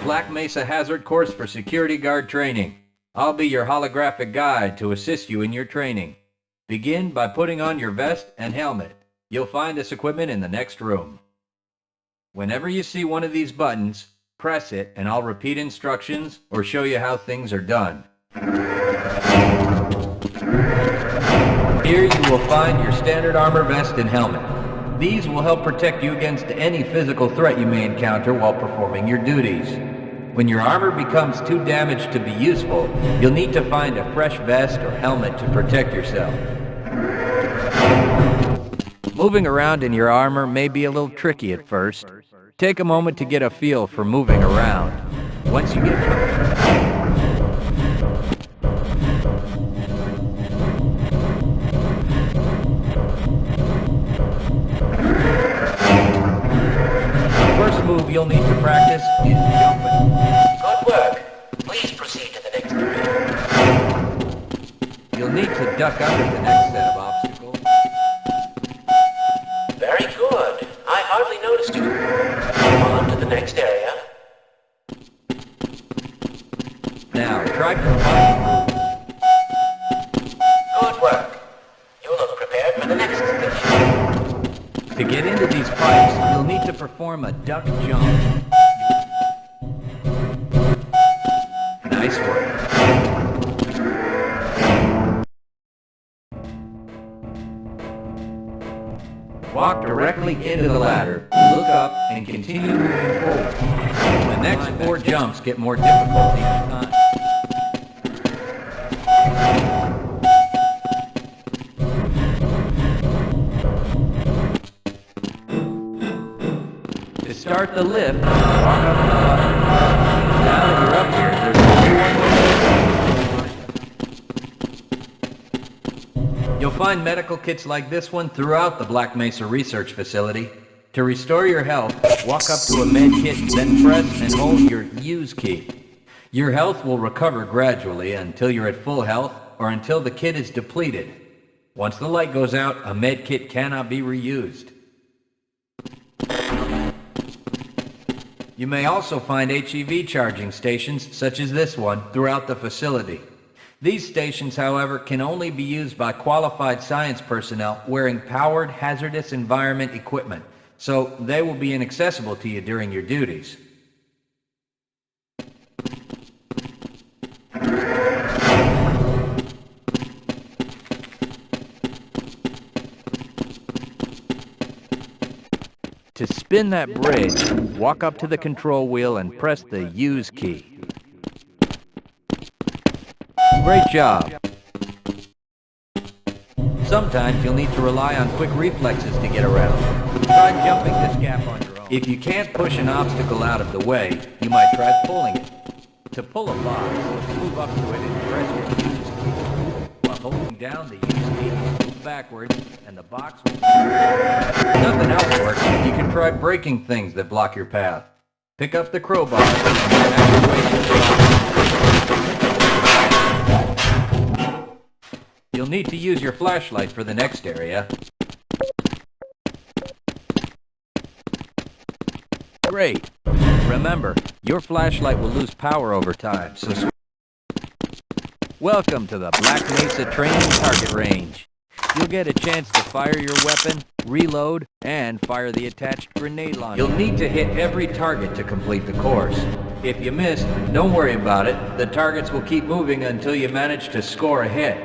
Black Mesa Hazard Course for Security Guard Training. I'll be your holographic guide to assist you in your training. Begin by putting on your vest and helmet. You'll find this equipment in the next room. Whenever you see one of these buttons, press it and I'll repeat instructions or show you how things are done. Here you will find your standard armor vest and helmet. These will help protect you against any physical threat you may encounter while performing your duties. When your armor becomes too damaged to be useful, you'll need to find a fresh vest or helmet to protect yourself. Moving around in your armor may be a little tricky at first. Take a moment to get a feel for moving around. Once you get move you'll need to practice is jumping. Good work. Please proceed to the next area. You'll need to duck under the next set of obstacles. Very good. I hardly noticed you. On to the next area. Now, try combining moves. Good work. You look prepared for the next station. To get into these pipes, you'll need to perform a duck jump. Nice work. Walk directly into the ladder, look up, and continue moving forward. The next 4 jumps get more difficult each time. Start the lift, walk up the button. Now that you're up here, there's only one way. You'll find medical kits like this one throughout the Black Mesa Research Facility. To restore your health, walk up to a med kit, then press and hold your use key. Your health will recover gradually until you're at full health or until the kit is depleted. Once the light goes out, a med kit cannot be reused. You may also find HEV charging stations, such as this one, throughout the facility. These stations, however, can only be used by qualified science personnel wearing powered hazardous environment equipment, so they will be inaccessible to you during your duties. To spin that bridge, walk up to the control wheel and press the use key. Great job! Sometimes you'll need to rely on quick reflexes to get around. Try jumping this gap on your own. If you can't push an obstacle out of the way, you might try pulling it. To pull a box, move up to it and press your use key. While holding down the use key, move backwards, and the box will... If nothing else works, you can try breaking things that block your path. Pick up the crowbar and you'll need to use your flashlight for the next area. Great! Remember, your flashlight will lose power over time, so... Welcome to the Black Mesa Training Target Range. You'll get a chance to fire your weapon, reload, and fire the attached grenade launcher. You'll need to hit every target to complete the course. If you miss, don't worry about it. The targets will keep moving until you manage to score a hit.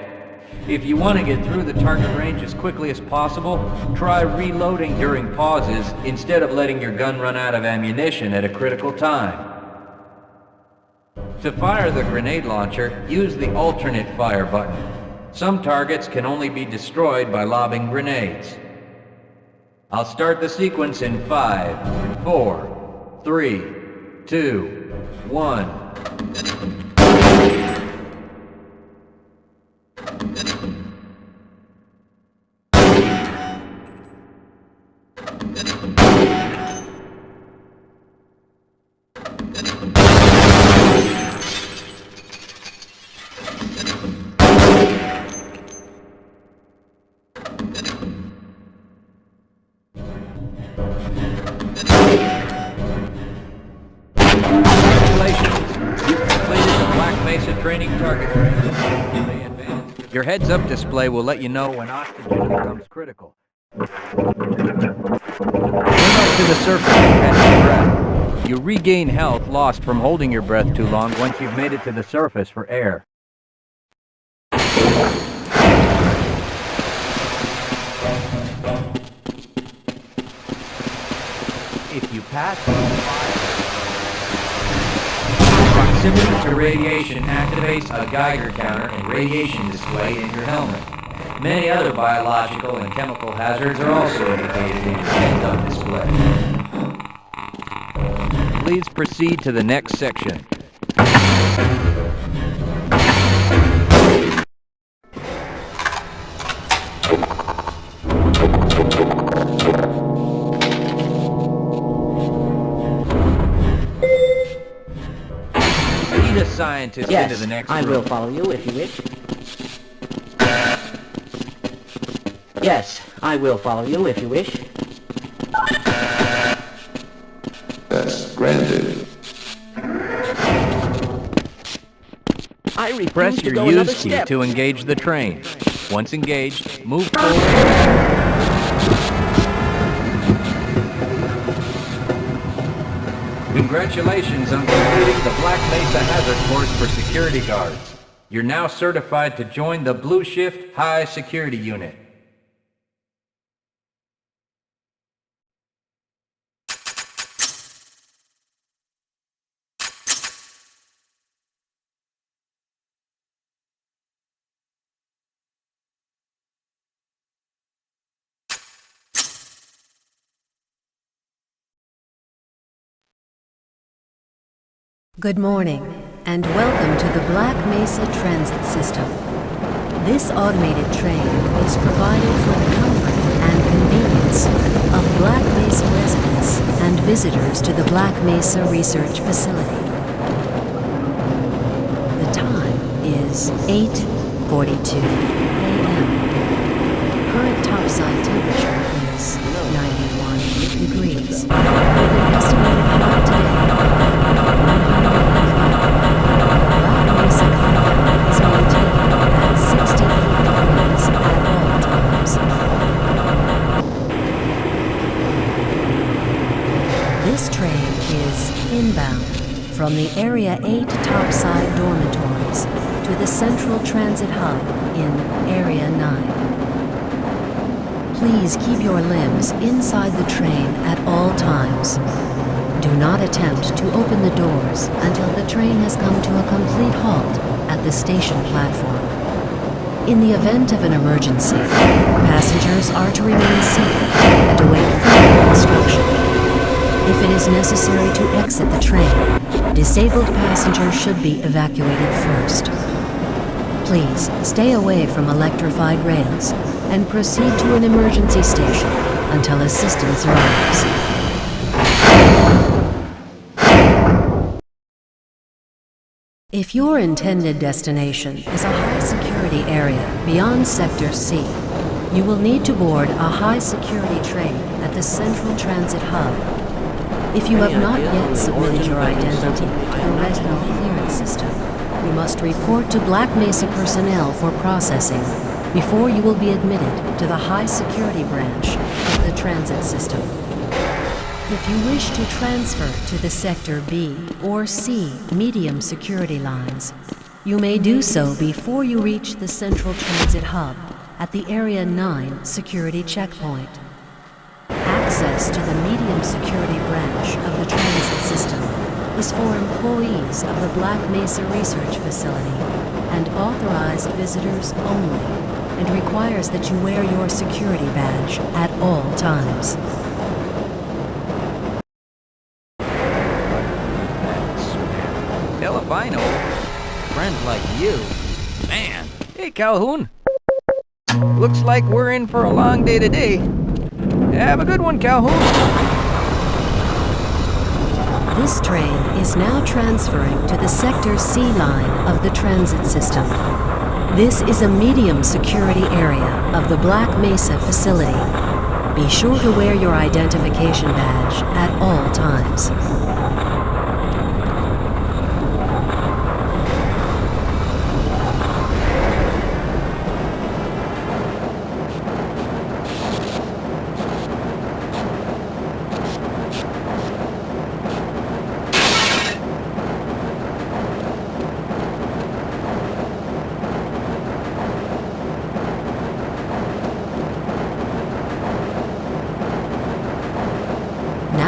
If you want to get through the target range as quickly as possible, try reloading during pauses instead of letting your gun run out of ammunition at a critical time. To fire the grenade launcher, use the alternate fire button. Some targets can only be destroyed by lobbing grenades. I'll start the sequence in 5, 4, 3, 2, 1. Training target range. You may advance. Your heads-up display will let you know when oxygen becomes critical. Swim up to the surface and catch your breath. You regain health lost from holding your breath too long once you've made it to the surface for air. If you pass proximity to radiation activates a Geiger counter and radiation display in your helmet. Many other biological and chemical hazards are also indicated in your heads-up display. Please proceed to the next section. Lead a scientist into the next room. I will follow you if you wish. Yes, I will follow you if you wish. That's granted. I refuse Press to your go another use key step. to engage the train. Once engaged, move forward. Congratulations on completing the Black Mesa Hazard Course for security guards. You're now certified to join the Blue Shift High Security Unit. Good morning, and welcome to the Black Mesa Transit System. This automated train is provided for the comfort and convenience of Black Mesa residents and visitors to the Black Mesa Research Facility. The time is 8:42 a.m. Current topside temperature is 91 degrees. With an estimated high today, Black Mesa compound is maintained at 68 degrees at all times. This train is inbound from the Area 8 topside dormitories to the Central Transit Hub in Area 9. Please keep your limbs inside the train at all times. Do not attempt to open the doors until the train has come to a complete halt at the station platform. In the event of an emergency, passengers are to remain seated and await further instruction. If it is necessary to exit the train, disabled passengers should be evacuated first. Please stay away from electrified rails and proceed to an emergency station until assistance arrives. If your intended destination is a high-security area beyond Sector C, you will need to board a high-security train at the Central Transit Hub. If you have not yet submitted your identity to the retinal clearance system, you must report to Black Mesa personnel for processing before you will be admitted to the high-security branch of the transit system. If you wish to transfer to the Sector B or C medium security lines, you may do so before you reach the Central Transit Hub at the Area 9 security checkpoint. Access to the medium security branch of the transit system is for employees of the Black Mesa Research Facility and authorized visitors only, and requires that you wear your security badge at all times. Hell if I know. Friends like you. Man. Hey, Calhoun. Looks like we're in for a long day today. Have a good one, Calhoun. This train is now transferring to the Sector C line of the transit system. This is a medium security area of the Black Mesa facility. Be sure to wear your identification badge at all times.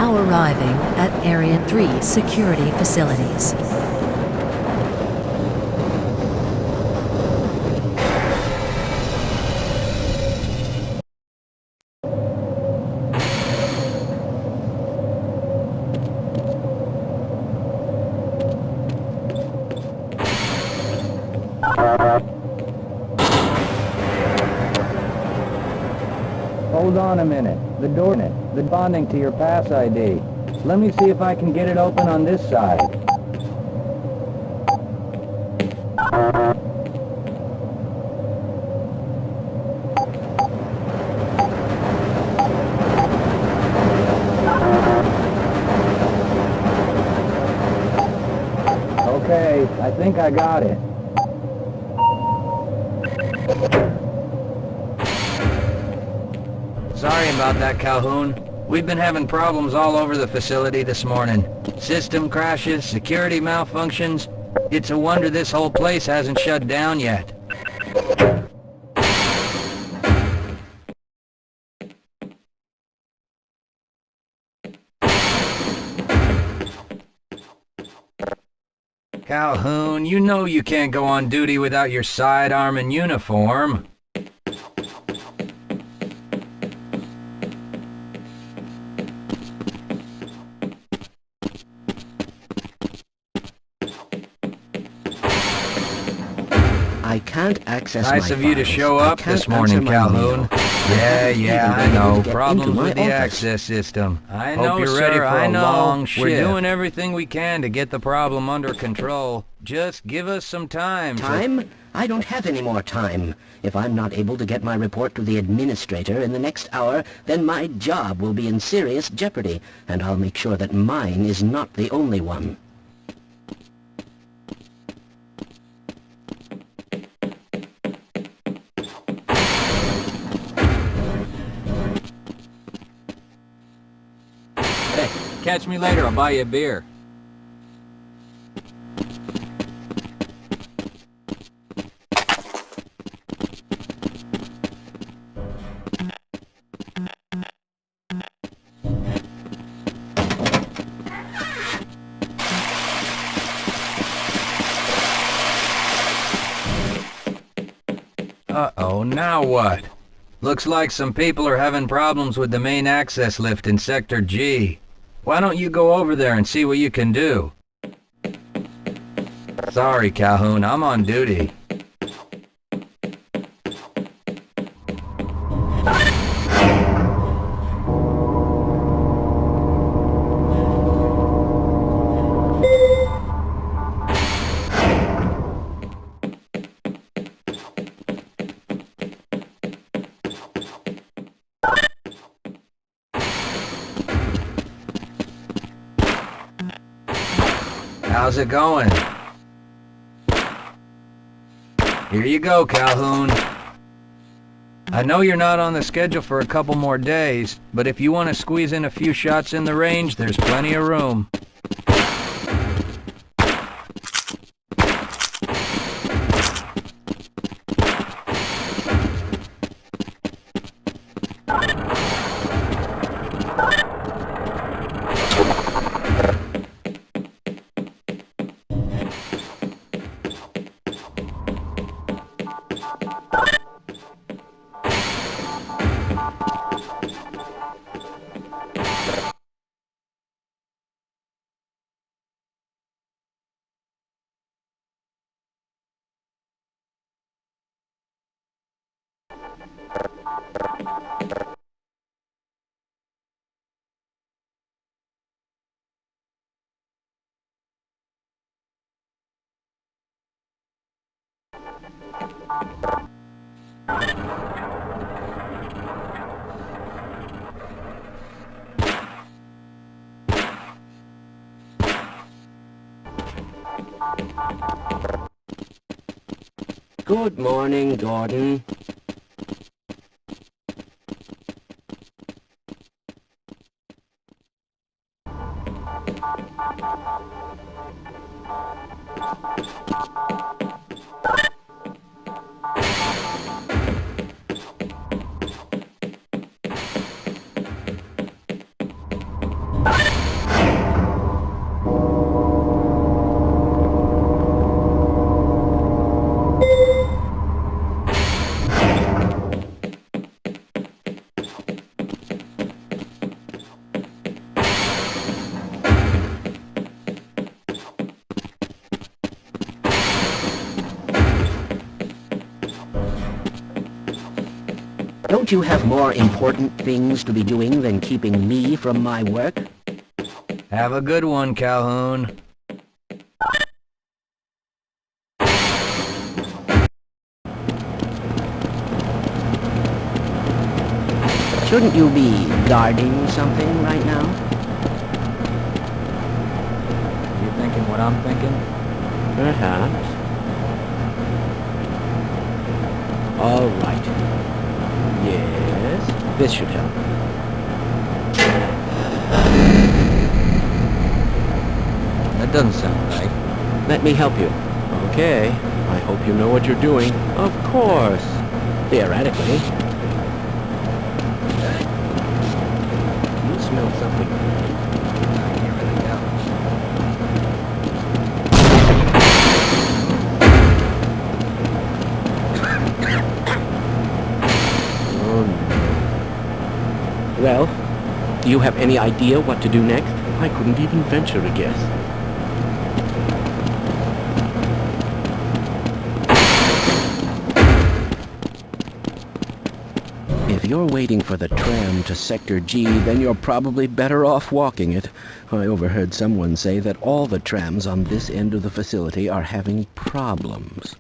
now arriving at Area 3 security facilities. Hold on a minute. The bonding to your pass ID. Let me see if I can get it open on this side. Okay, I think I got it. Sorry about that, Calhoun. We've been having problems all over the facility this morning. System crashes, security malfunctions. It's a wonder this whole place hasn't shut down yet. Calhoun, you know you can't go on duty without your sidearm and uniform. I can't access Nice my of you to files. show I up can't this morning, answer my Calhoun. mail. Yeah, I Even know. able to get Problems into my with the office. access system. I know, Hope you're ready sir, for I a know. long shift. We're We're doing everything we can to get the problem under control. Just give us some time. Time? I don't have any more time. If I'm not able to get my report to the administrator in the next hour, then my job will be in serious jeopardy, and I'll make sure that mine is not the only one. Hey, catch me later. I'll buy you a beer. Uh-oh, now what? Looks like some people are having problems with the main access lift in Sector G. Why don't you go over there and see what you can do? Sorry, Calhoun, I'm on duty. How's it going? Here you go, Calhoun. I know you're not on the schedule for a couple more days, but if you want to squeeze in a few shots in the range, there's plenty of room. Good morning, Gordon. Don't you have more important things to be doing than keeping me from my work? Have a good one, Calhoun. Shouldn't you be guarding something right now? You thinking what I'm thinking? Perhaps. All right. Yes, this should help. That doesn't sound right. Let me help you. Okay. I hope you know what you're doing. Of course. Theoretically. You smell something. I can't really tell. Oh, no. Well, do you have any idea what to do next? I couldn't even venture to guess. If you're waiting for the tram to Sector G, then you're probably better off walking it. I overheard someone say that all the trams on this end of the facility are having problems.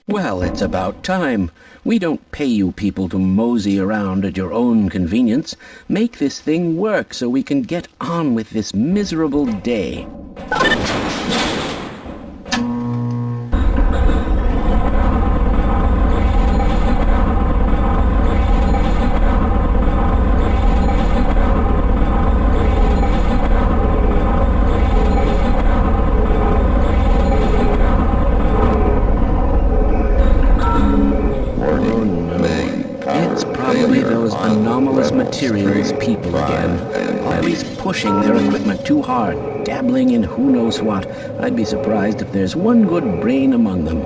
Well, it's about time. We don't pay you people to mosey around at your own convenience. Make this thing work so we can get on with this miserable day. Materials people again, always pushing their equipment too hard, dabbling in who knows what. I'd be surprised if there's one good brain among them.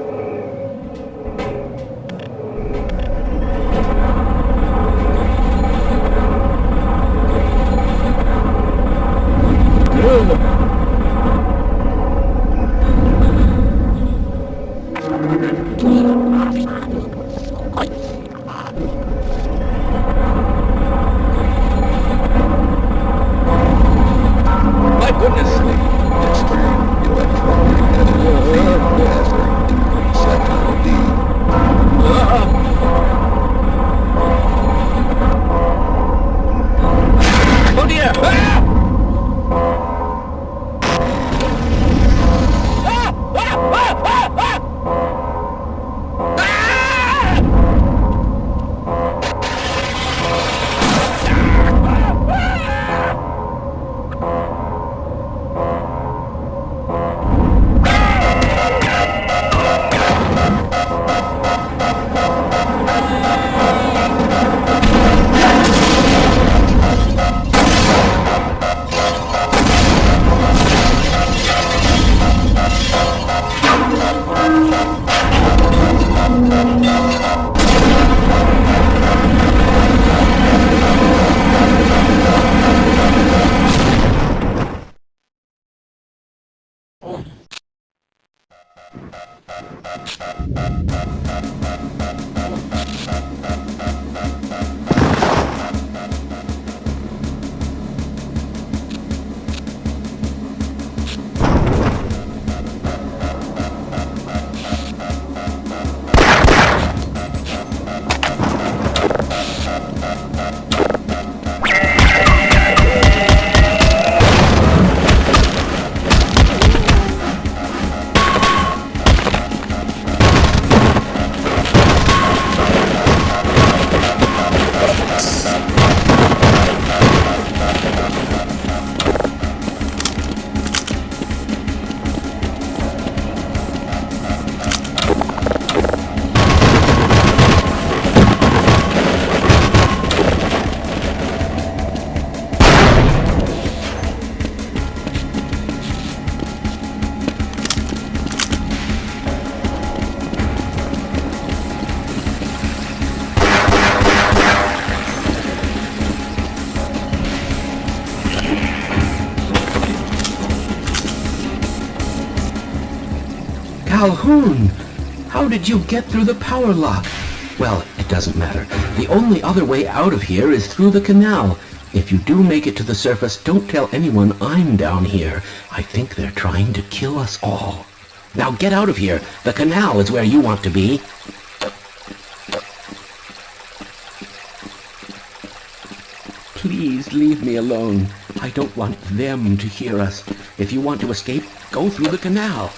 Calhoun! How did you get through the power lock? Well, it doesn't matter. The only other way out of here is through the canal. If you do make it to the surface, don't tell anyone I'm down here. I think they're trying to kill us all. Now get out of here. The canal is where you want to be. Please leave me alone. I don't want them to hear us. If you want to escape, go through the canal.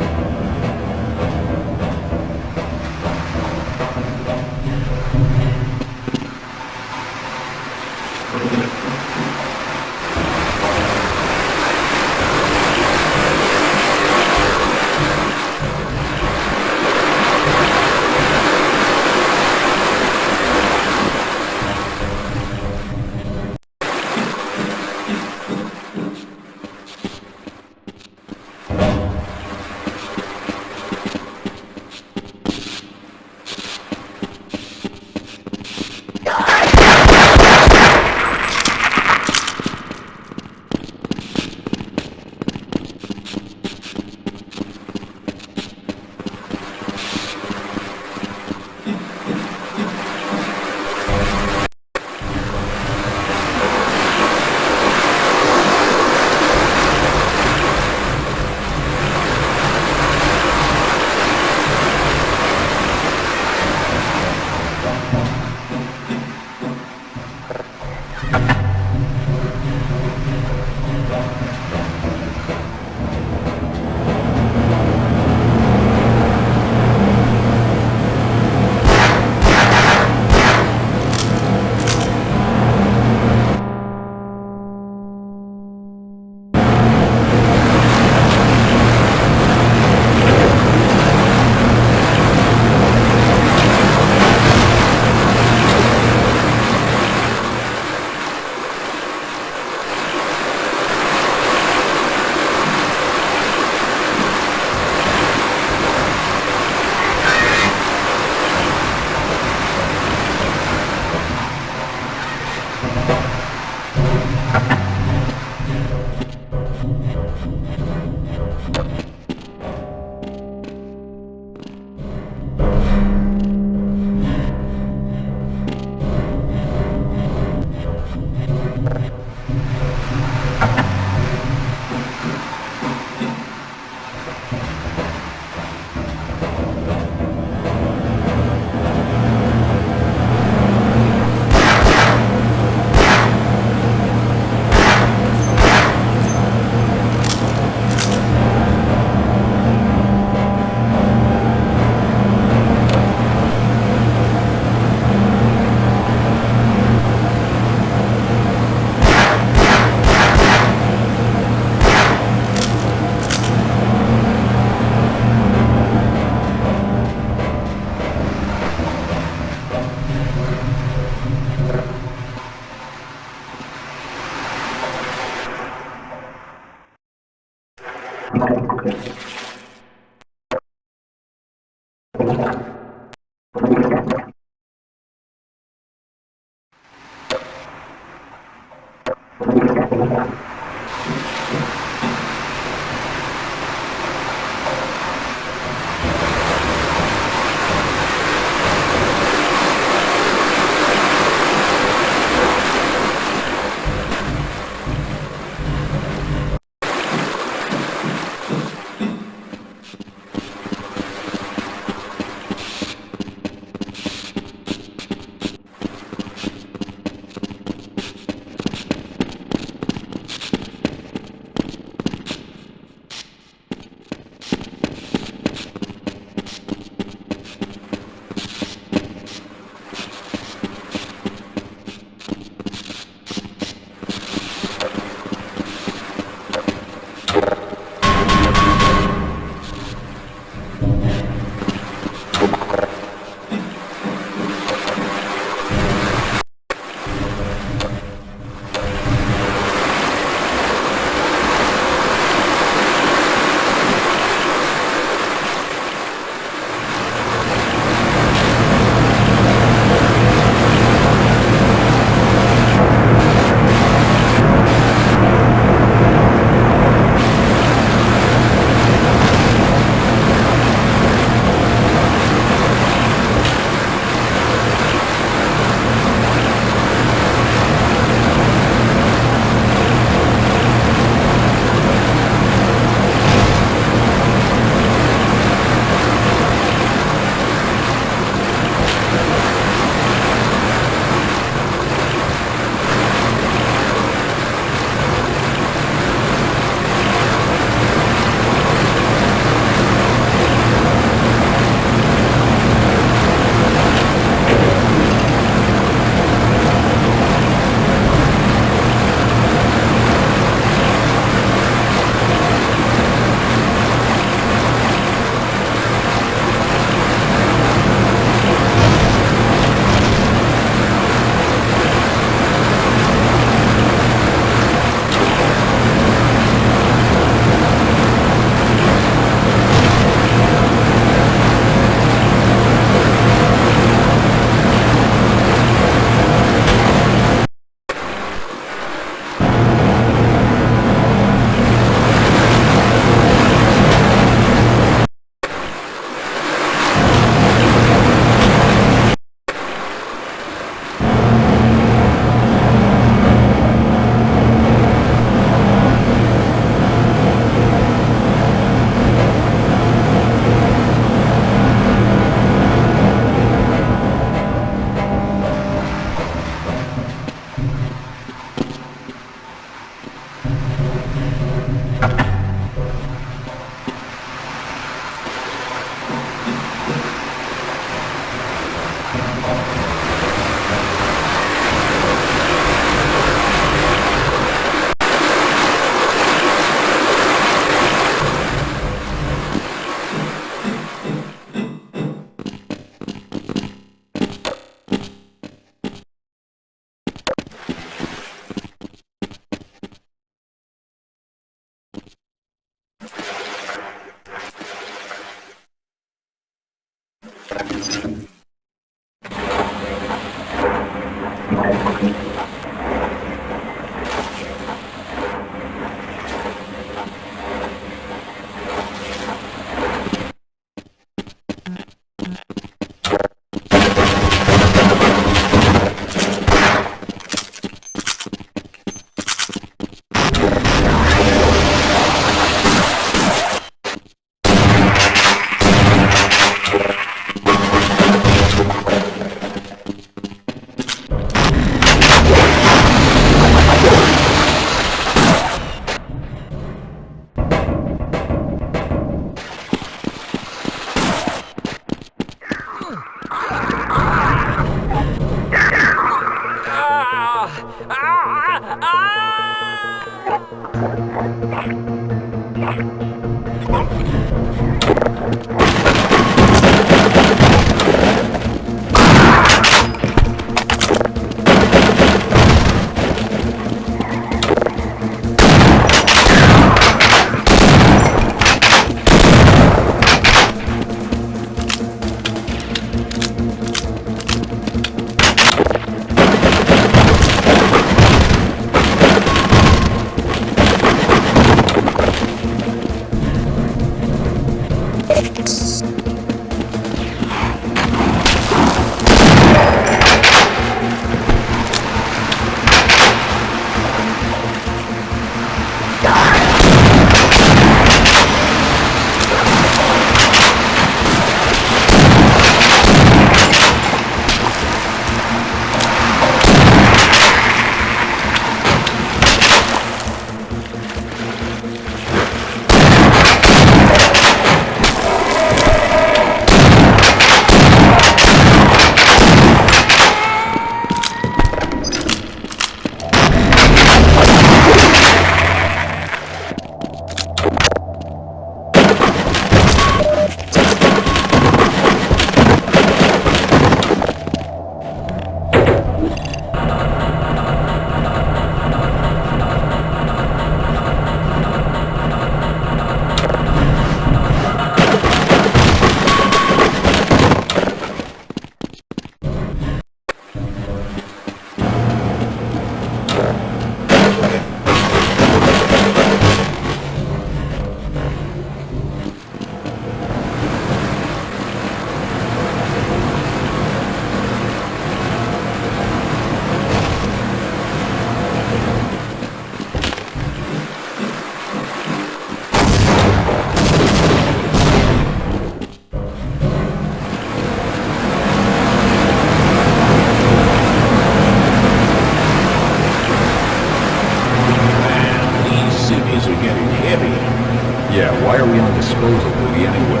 Yeah, why are we on disposal duty anyway?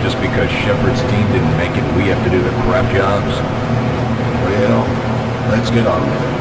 Just because Shepard's team didn't make it, we have to do the crap jobs? Well, let's get on with it.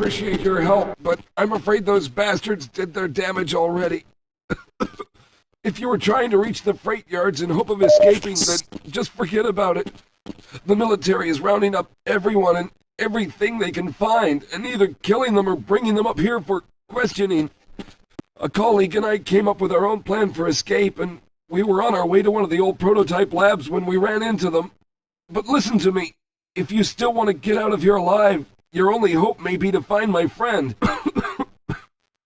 appreciate your help, but I'm afraid those bastards did their damage already. If you were trying to reach the freight yards in hope of escaping, then just forget about it. The military is rounding up everyone and everything they can find, and either killing them or bringing them up here for questioning. A colleague and I came up with our own plan for escape, and we were on our way to one of the old prototype labs when we ran into them. But listen to me. If you still want to get out of here alive, your only hope may be to find my friend.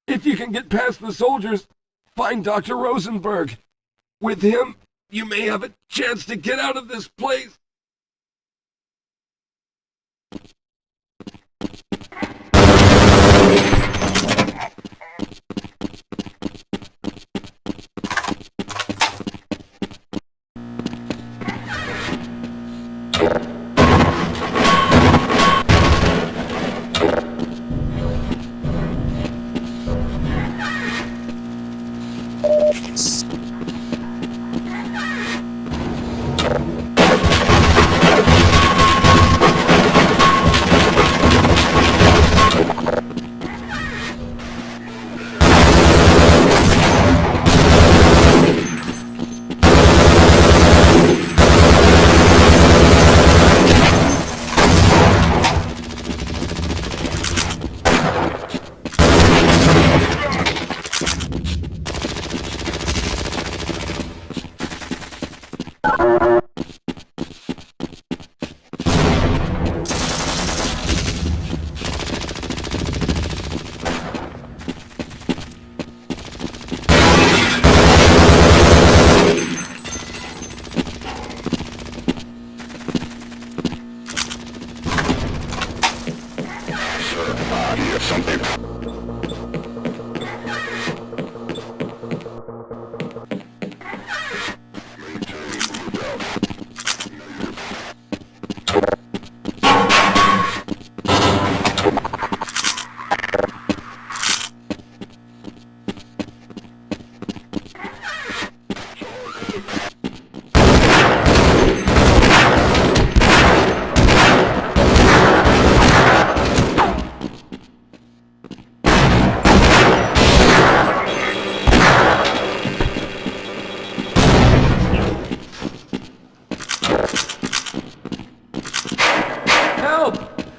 If you can get past the soldiers, find Dr. Rosenberg. With him, you may have a chance to get out of this place.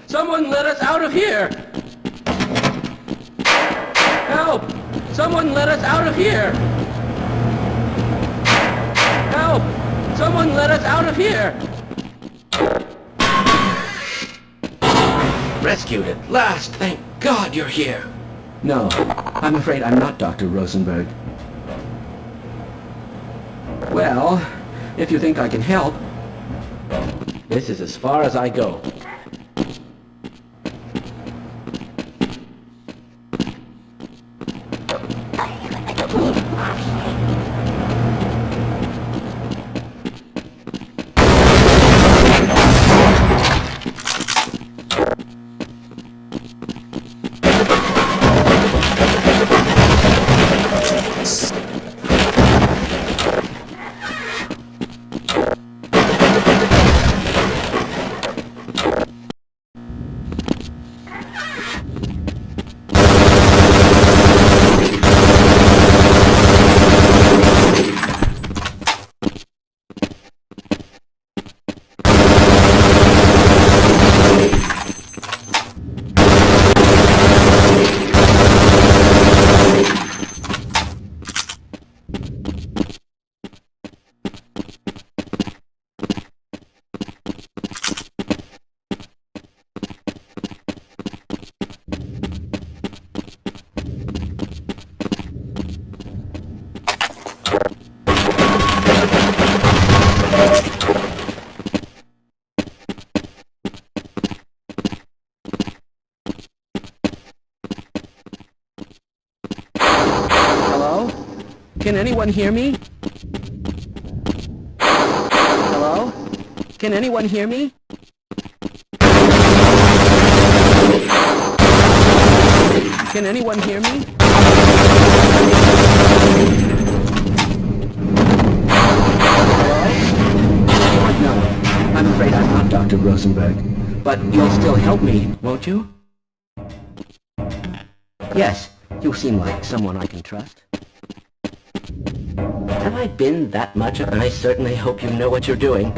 Someone let us out of here! Help! Someone let us out of here! Help! Someone let us out of here! Rescued at last! Thank God you're here! No, I'm afraid I'm not Dr. Rosenberg. Well, if you think I can help, this is as far as I go. Can anyone hear me? Hello? Can anyone hear me? Can anyone hear me? Hello? No, I'm afraid I'm not Dr. Rosenberg. But you'll still help me, won't you? Yes, you seem like someone I can trust. Have I been that much? I certainly hope you know what you're doing.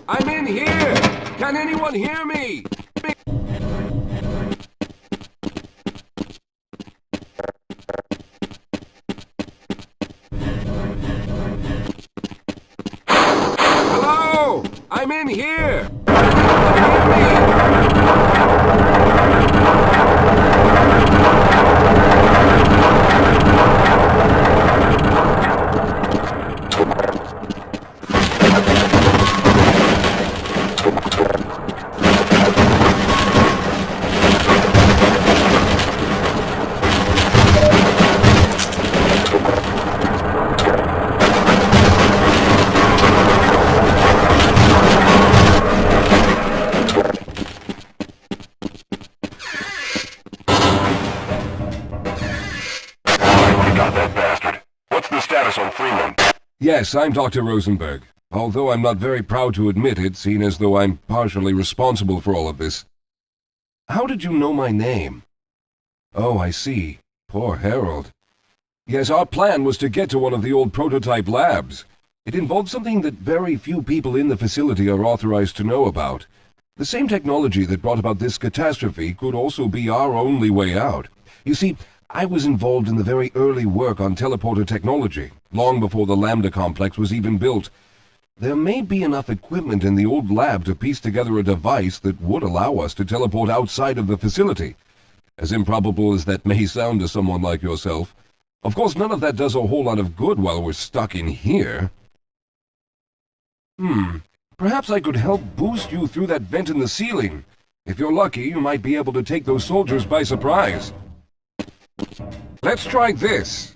I'm in here! Can anyone hear me? Hello! I'm in here! Can anyone hear me? Got that bastard. What's the status on Freeman? Yes, I'm Dr. Rosenberg. although I'm not very proud to admit it, seeing as though I'm partially responsible for all of this. How did you know my name? Oh, I see. Poor Harold. Yes, our plan was to get to one of the old prototype labs. It involved something that very few people in the facility are authorized to know about. The same technology that brought about this catastrophe could also be our only way out. You see, I was involved in the very early work on teleporter technology, long before the Lambda complex was even built. There may be enough equipment in the old lab to piece together a device that would allow us to teleport outside of the facility. As improbable as that may sound to someone like yourself. Of course, none of that does a whole lot of good while we're stuck in here. Perhaps I could help boost you through that vent in the ceiling. If you're lucky, you might be able to take those soldiers by surprise. Let's try this.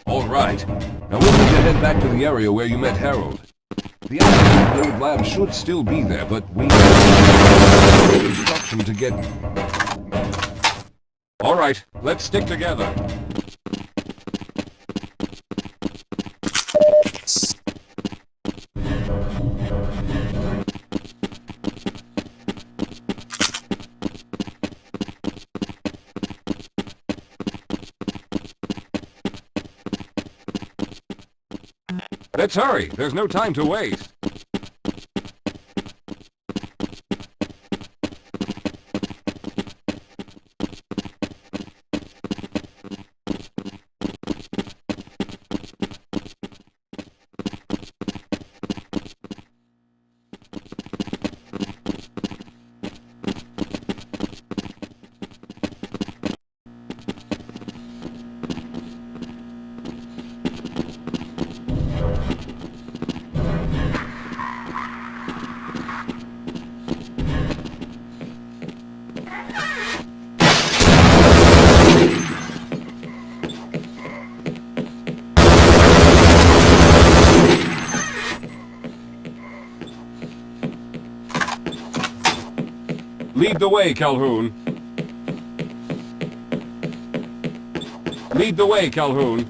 All right. Now we'll need to head back to the area where you met Harold. The old lab should still be there, but we need instruction to get... All right, let's stick together. Let's hurry. There's no time to waste. Lead the way, Calhoun. Lead the way, Calhoun.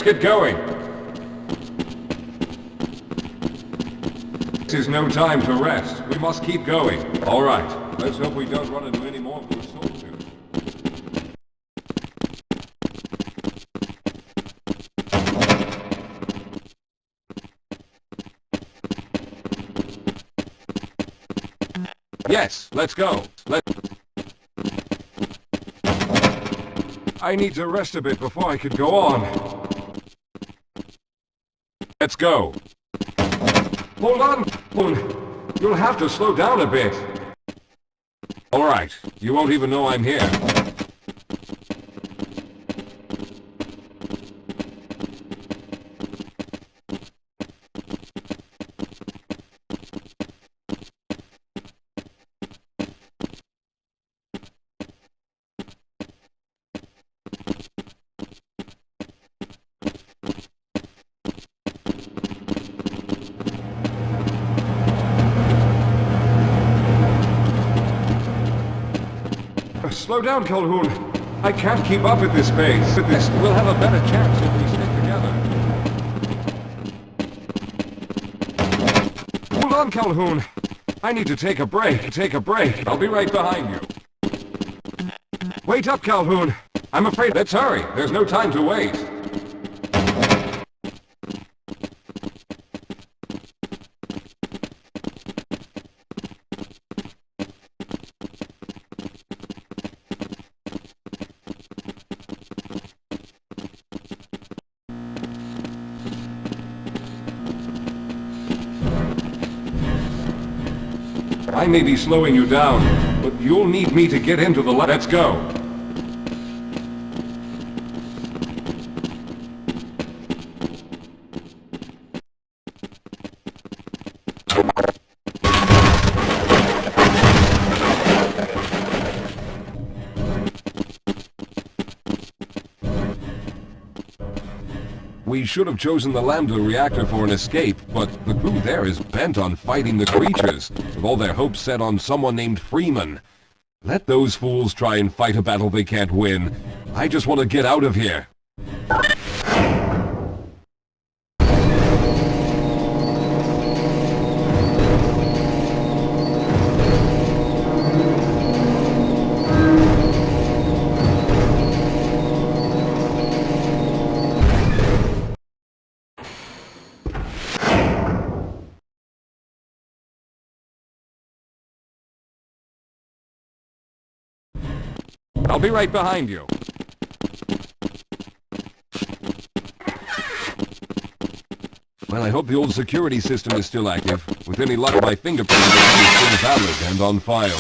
Get going. This is no time to rest. We must keep going. All right. Let's hope we don't run into any more of those soldiers. Yes, let's go. I need to rest a bit before I could go on. Let's go. Hold on. You'll have to slow down a bit. All right. You won't even know I'm here. Slow down, Calhoun. I can't keep up at this pace. We'll have a better chance if we stick together. Hold on, on, Calhoun. I need to take a break. I'll be right behind you. Wait up, Calhoun. I'm afraid. Let's hurry. There's no time to wait. I may be slowing you down, but you'll need me to get into the lab. Let's go. We should have chosen the Lambda reactor for an escape, but the crew there is bent on fighting the creatures, with all their hopes set on someone named Freeman. Let those fools try and fight a battle they can't win. I just want to get out of here. I'll be right behind you. Well, I hope the old security system is still active. With any luck, my fingerprints will be still valid and on file.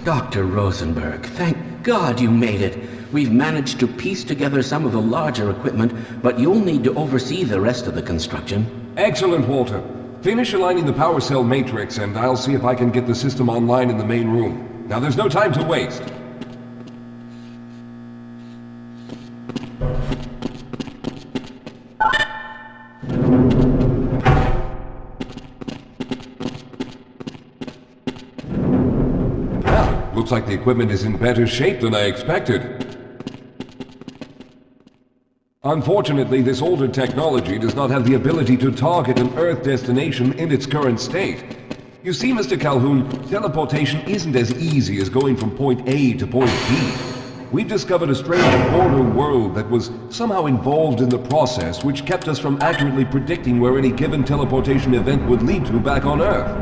Dr. Rosenberg, thank God you made it. We've managed to piece together some of the larger equipment, but you'll need to oversee the rest of the construction. Excellent, Walter. Finish aligning the power cell matrix, and I'll see if I can get the system online in the main room. Now, there's no time to waste. Well, looks like the equipment is in better shape than I expected. Unfortunately, this older technology does not have the ability to target an Earth destination in its current state. You see, Mr. Calhoun, teleportation isn't as easy as going from point A to point B. We've discovered a strange border world that was somehow involved in the process, which kept us from accurately predicting where any given teleportation event would lead to back on Earth.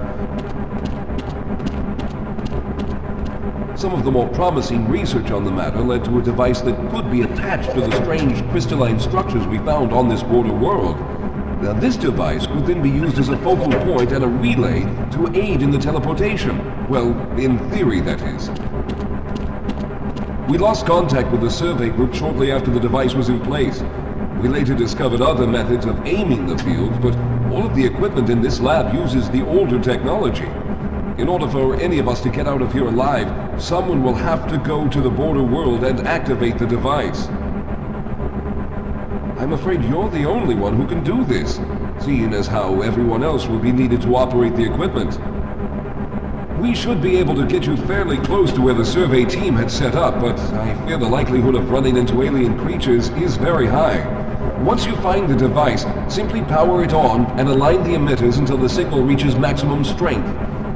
Some of the more promising research on the matter led to a device that could be attached to the strange crystalline structures we found on this border world. Now, this device could then be used as a focal point and a relay to aid in the teleportation. Well, in theory, that is. We lost contact with the survey group shortly after the device was in place. We later discovered other methods of aiming the field, but all of the equipment in this lab uses the older technology. In order for any of us to get out of here alive, someone will have to go to the border world and activate the device. I'm afraid you're the only one who can do this, seeing as how everyone else will be needed to operate the equipment. We should be able to get you fairly close to where the survey team had set up, but I fear the likelihood of running into alien creatures is very high. Once you find the device, simply power it on and align the emitters until the signal reaches maximum strength.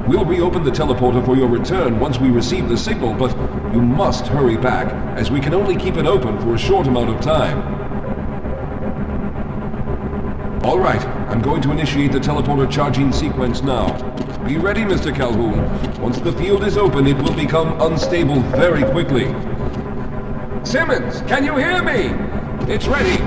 We'll reopen the teleporter for your return once we receive the signal, but you must hurry back, as we can only keep it open for a short amount of time. All right, I'm going to initiate the teleporter charging sequence now. Be ready, Mr. Calhoun. Once the field is open, it will become unstable very quickly. Simmons, can you hear me? It's ready.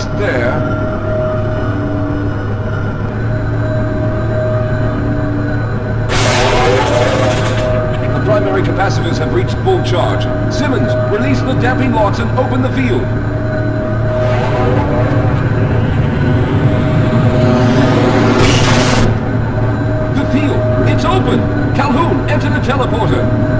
almost there. The primary capacitors have reached full charge. Simmons, release the damping locks and open the field. The field, it's open! Calhoun, enter the teleporter.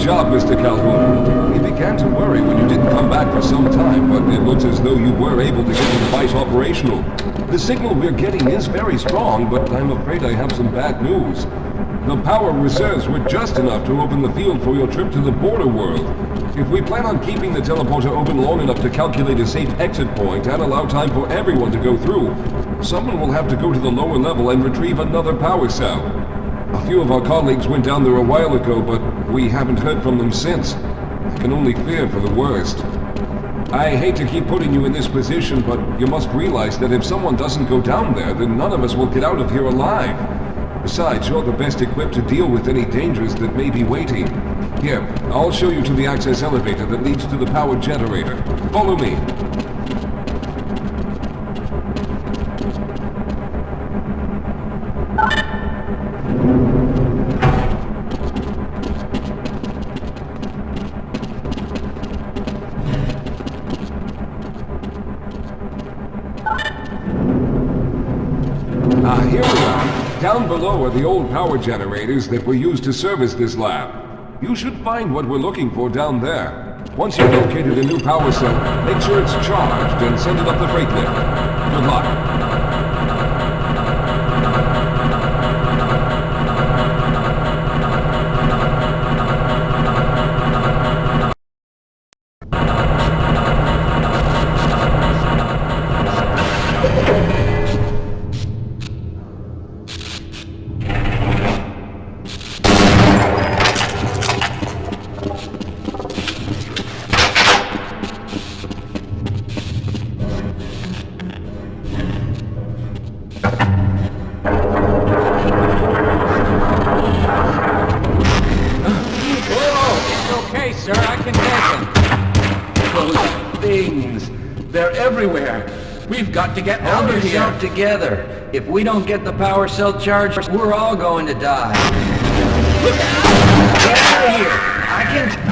job, Mr. Calhoun. We began to worry when you didn't come back for some time, but it looks as though you were able to get the device operational. The signal we're getting is very strong, but I'm afraid I have some bad news. The power reserves were just enough to open the field for your trip to the border world. If we plan on keeping the teleporter open long enough to calculate a safe exit point and allow time for everyone to go through, someone will have to go to the lower level and retrieve another power cell. A few of our colleagues went down there a while ago, but we haven't heard from them since. I can only fear for the worst. I hate to keep putting you in this position, but you must realize that if someone doesn't go down there, then none of us will get out of here alive. Besides, you're the best equipped to deal with any dangers that may be waiting. Here, I'll show you to the access elevator that leads to the power generator. Follow me. Here we are. Down below are the old power generators that were used to service this lab. You should find what we're looking for down there. Once you've located a new power cell, make sure it's charged and send it up the freight lift. Good luck. Sir, I can take him. Those things, they're everywhere. We've got to get out Hold of here. yourself together. If we don't get the power cell charged, we're all going to die. Get out of here! I can...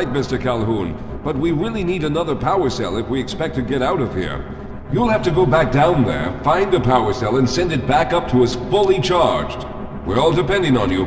right, Mr. Calhoun, but we really need another power cell if we expect to get out of here. You'll have to go back down there, find a power cell, and send it back up to us fully charged. We're all depending on you.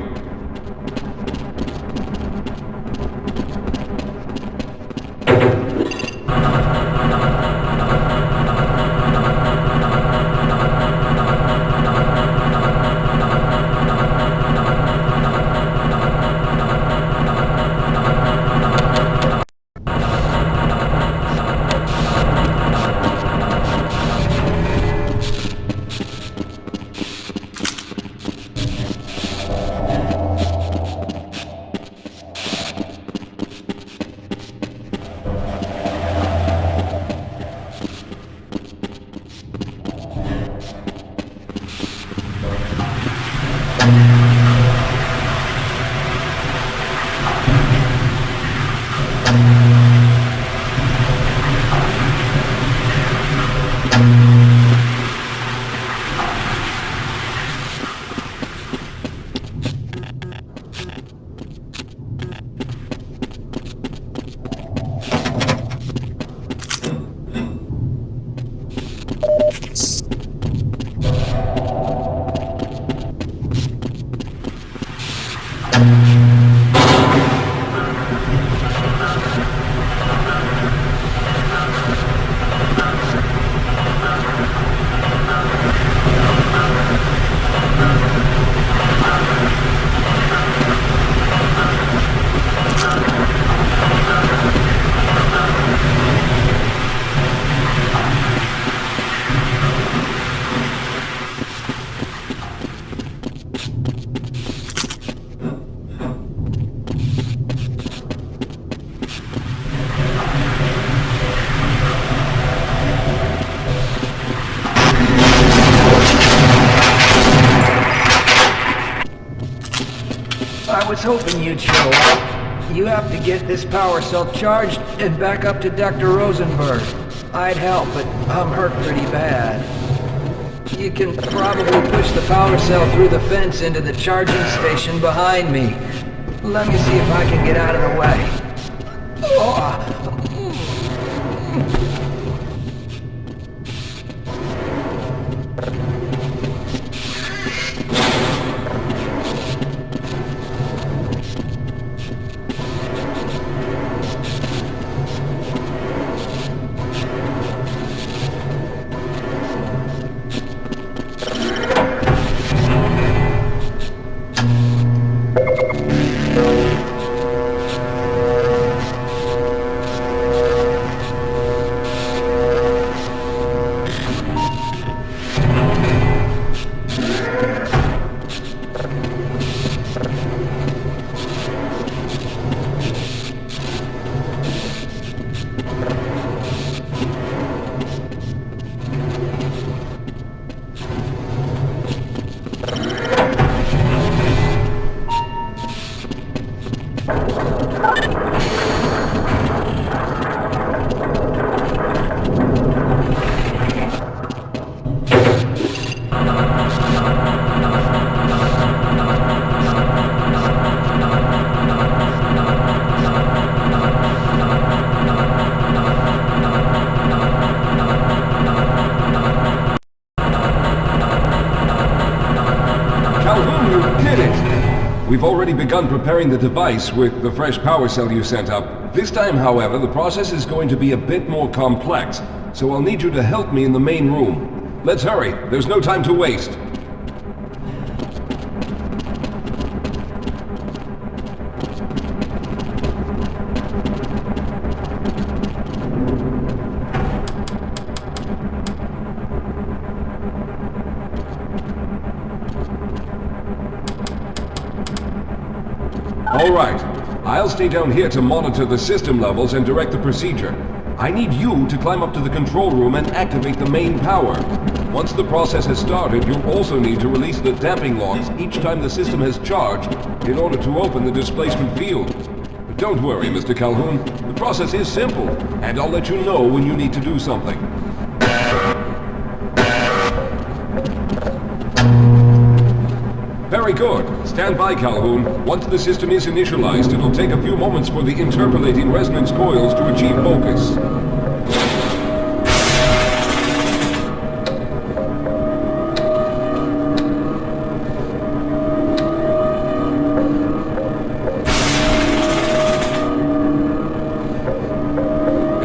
I was hoping you'd show up. You have to get this power cell charged and back up to Dr. Rosenberg. I'd help, but I'm hurt pretty bad. You can probably push the power cell through the fence into the charging station behind me. Let me see if I can get out of the way. Oh. We've already begun preparing the device with the fresh power cell you sent up. This time, however, the process is going to be a bit more complex, so I'll need you to help me in the main room. Let's hurry, there's no time to waste. All right. I'll stay down here to monitor the system levels and direct the procedure. I need you to climb up to the control room and activate the main power. Once the process has started, you'll also need to release the damping locks each time the system has charged in order to open the displacement field. But don't worry, Mr. Calhoun. The process is simple, and I'll let you know when you need to do something. Very Very good. Stand by, Calhoun. Once the system is initialized, it'll take a few moments for the interpolating resonance coils to achieve focus.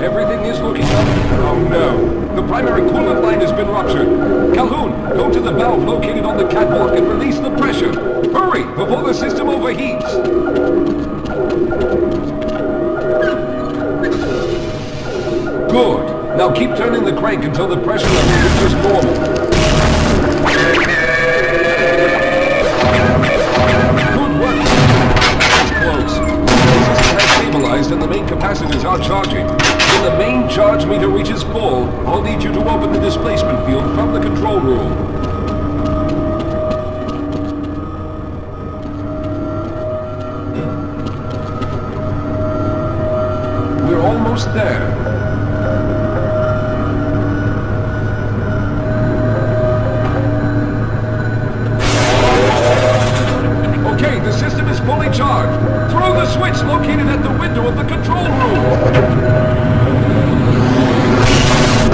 Everything is looking up. Oh no. The primary coolant line has been ruptured. Calhoun, go to the valve located on the catwalk and release the pressure. Hurry, before the system overheats. Good. Now keep turning the crank until the pressure level is just normal. Good work. That's close. The system has stabilized and the main capacitors are charging. When the main charge meter reaches full, I'll need you to open the displacement field from the control room. We're almost there. Okay, the system is fully charged. Throw the switch located at the window of the control room.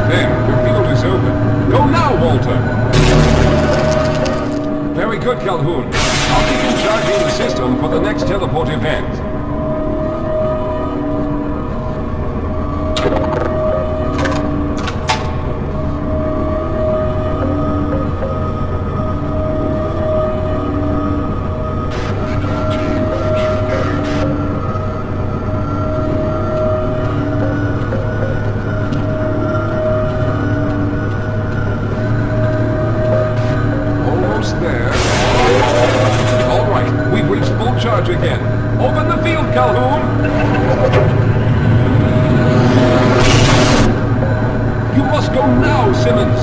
There, your field is open. Go now, Walter! Very good, Calhoun. I'll begin charging the system for the next teleport event. Charge again. Open the field, Calhoun! You must go now, Simmons!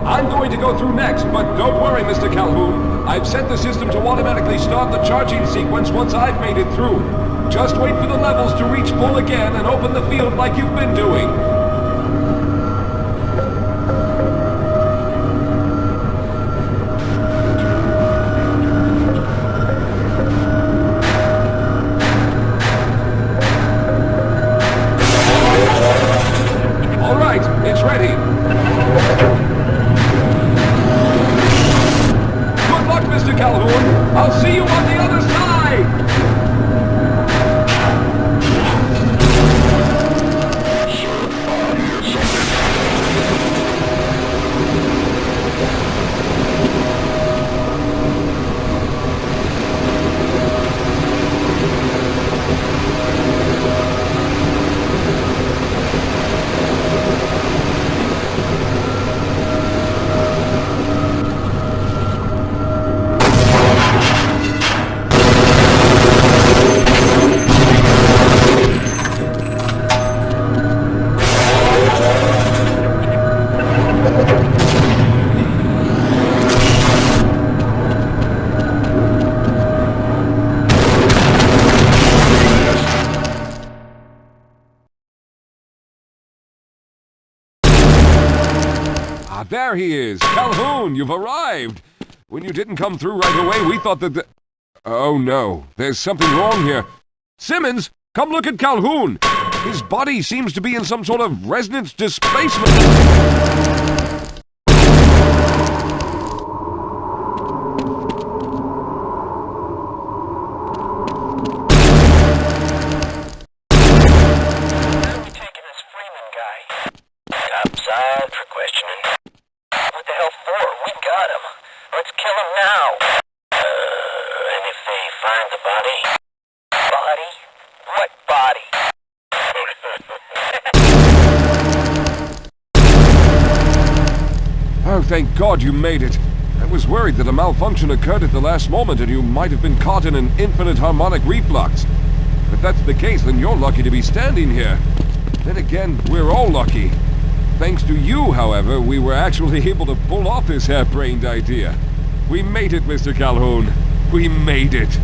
I'm going to go through next, but don't worry, Mr. Calhoun. I've set the system to automatically start the charging sequence once I've made it through. Just wait for the levels to reach full again and open the field like you've been doing. It's ready. Good luck, Mr. Calhoun. I'll see you on the other side. There he is! Calhoun, you've arrived! When you didn't come through right away, we thought that Oh no, there's something wrong here. Simmons, come look at Calhoun! His body seems to be in some sort of resonance displacement. Topside for questioning. What the hell for? We got him. Let's kill him now. And if they find the body? Body? What body? Oh, thank God you made it. I was worried that a malfunction occurred at the last moment and you might have been caught in an infinite harmonic reflux. If that's the case, then you're lucky to be standing here. Then again, we're all lucky. Thanks to you, however, we were actually able to pull off this harebrained idea. We made it, Mr. Calhoun. We made it.